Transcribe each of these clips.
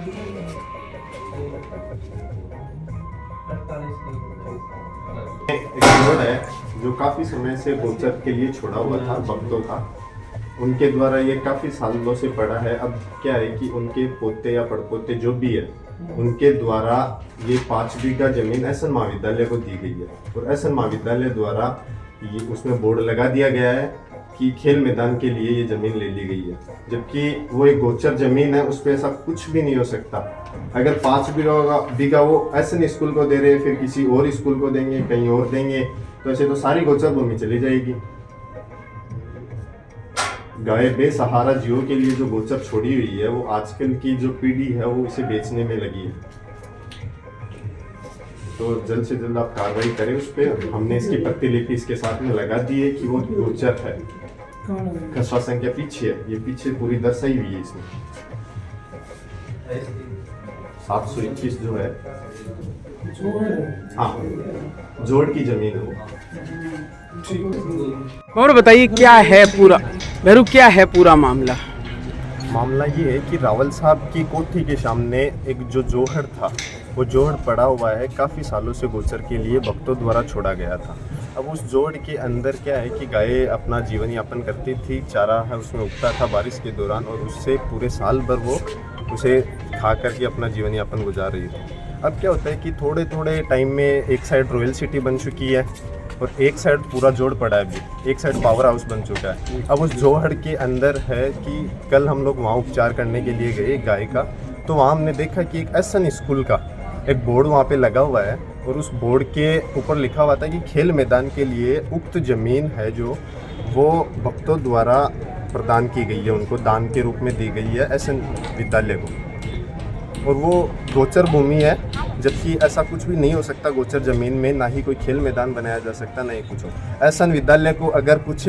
एक रोड है जो काफी समय से गोचर के लिए छोड़ा हुआ था भक्तों का। उनके द्वारा ये काफी सालों से पड़ा है। अब क्या है कि उनके पोते या पड़पोते जो भी है उनके द्वारा ये 5 बीघा जमीन एसएन महाविद्यालय को दी गई है और एसएन महाविद्यालय द्वारा ये उसमें बोर्ड लगा दिया गया है कि खेल मैदान के लिए ये जमीन ले ली गई है, जबकि वो एक गोचर जमीन है, उस पर ऐसा कुछ भी नहीं हो सकता। अगर 5 बीघा वो एसएन स्कूल को दे रहे हैं, फिर किसी और स्कूल को देंगे, कहीं और देंगे, तो ऐसे तो सारी गोचर भूमि चली जाएगी। गाय बेसहारा जीवों के लिए जो गोचर छोड़ी हुई है वो आजकल की जो पीढ़ी है वो इसे बेचने में लगी है। तो जल्द से जल्द आप कार्रवाई करें उस पर। हमने इसकी प्रतिलिपि इसके साथ में लगा दी है कि वो गोचर है। खसरा संख्या पीछे है, ये पीछे पूरी दर्शाई हुई है इसमें। 721 जो है, हाँ, जोड़ की जमीन है वो। और बताइए क्या है पूरा भैरू, क्या है पूरा मामला? मामला ये है कि रावल साहब की कोठी के सामने एक जो जोहड़ था वो जोहड़ पड़ा हुआ है, काफ़ी सालों से गोचर के लिए भक्तों द्वारा छोड़ा गया था। अब उस जोड़ के अंदर क्या है कि गाय अपना जीवन यापन करती थी, चारा है उसमें उगता था बारिश के दौरान, और उससे पूरे साल भर वो उसे खा करके अपना जीवन यापन गुजार रही थी। अब क्या होता है कि थोड़े थोड़े टाइम में एक साइड रॉयल सिटी बन चुकी है और एक साइड पूरा जोड़ पड़ा है, अभी एक साइड पावर हाउस बन चुका है। अब उस जोहड़ के अंदर है कि कल हम लोग वहाँ उपचार करने के लिए गए गाय का, तो वहाँ हमने देखा कि एक एसएन स्कूल का एक बोर्ड वहाँ पे लगा हुआ है और उस बोर्ड के ऊपर लिखा हुआ था कि खेल मैदान के लिए उक्त जमीन है जो वो भक्तों द्वारा प्रदान की गई है, उनको दान के रूप में दी गई है एसएन विद्यालय को, और वो गोचर भूमि है। जबकि ऐसा कुछ भी नहीं हो सकता गोचर ज़मीन में, ना ही कोई खेल मैदान बनाया जा सकता, ना ही कुछ हो। एसएन विद्यालय को अगर कुछ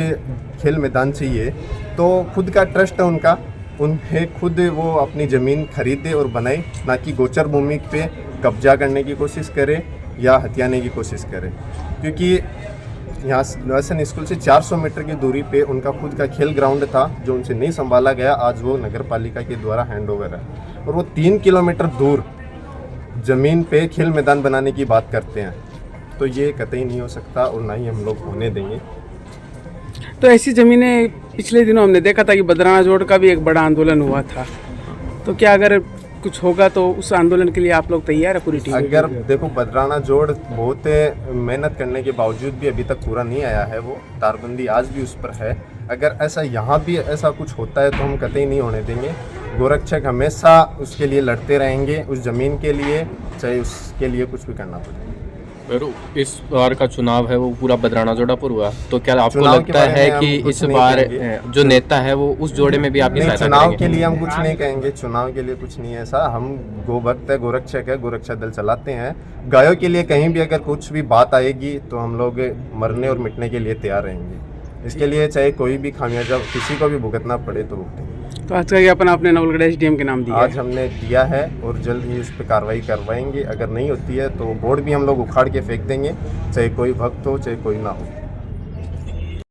खेल मैदान चाहिए तो खुद का ट्रस्ट है उनका, उन्हें खुद वो अपनी ज़मीन खरीदे और बनाए, ना कि गोचर भूमि पे कब्जा करने की कोशिश करे या हथियाने की कोशिश करे। क्योंकि यहाँ एसएन स्कूल से 400 मीटर की दूरी पे उनका खुद का खेल ग्राउंड था जो उनसे नहीं संभाला गया, आज वो नगर पालिका के द्वारा हैंडओवर है। और वो 3 किलोमीटर दूर ज़मीन पे खेल मैदान बनाने की बात करते हैं, तो ये कतई नहीं हो सकता और ना ही हम लोग होने देंगे। तो ऐसी ज़मीनें पिछले दिनों हमने देखा था कि बदराना जोड़ का भी एक बड़ा आंदोलन हुआ था, तो क्या अगर कुछ होगा तो उस आंदोलन के लिए आप लोग तैयार है पूरी टीम? अगर देखो, बदराना जोड़ बहुत मेहनत करने के बावजूद भी अभी तक पूरा नहीं आया है, वो तारबंदी आज भी उस पर है। अगर ऐसा यहाँ भी ऐसा कुछ होता है तो हम कतई नहीं होने देंगे। गोरक्षक हमेशा उसके लिए लड़ते रहेंगे, उस ज़मीन के लिए, चाहे उसके लिए कुछ भी करना पड़े। इस बार का चुनाव है वो पूरा बदराना जोड़ा पर हुआ, तो क्या आपको लगता है कि इस बार जो नेता है वो उस जोड़े में भी आपकी सहायता करेंगे? चुनाव के लिए हम कुछ नहीं कहेंगे, चुनाव के लिए कुछ नहीं है ऐसा। हम गोभक्त है, गोरक्षक है, गोरक्षा दल चलाते हैं। गायों के लिए कहीं भी अगर कुछ भी बात आएगी तो हम लोग मरने और मिटने के लिए तैयार रहेंगे। इसके लिए चाहे कोई भी खामियाजा किसी को भी भुगतना पड़े तो भुगतेंगे। तो आज का ज्ञापन आपने नवलगढ़ एसडीएम के नाम दिया आज हमने दिया है और जल्द ही उस पर कार्रवाई करवाएंगे। अगर नहीं होती है तो बोर्ड भी हम लोग उखाड़ के फेंक देंगे, चाहे कोई भक्त हो चाहे कोई ना हो।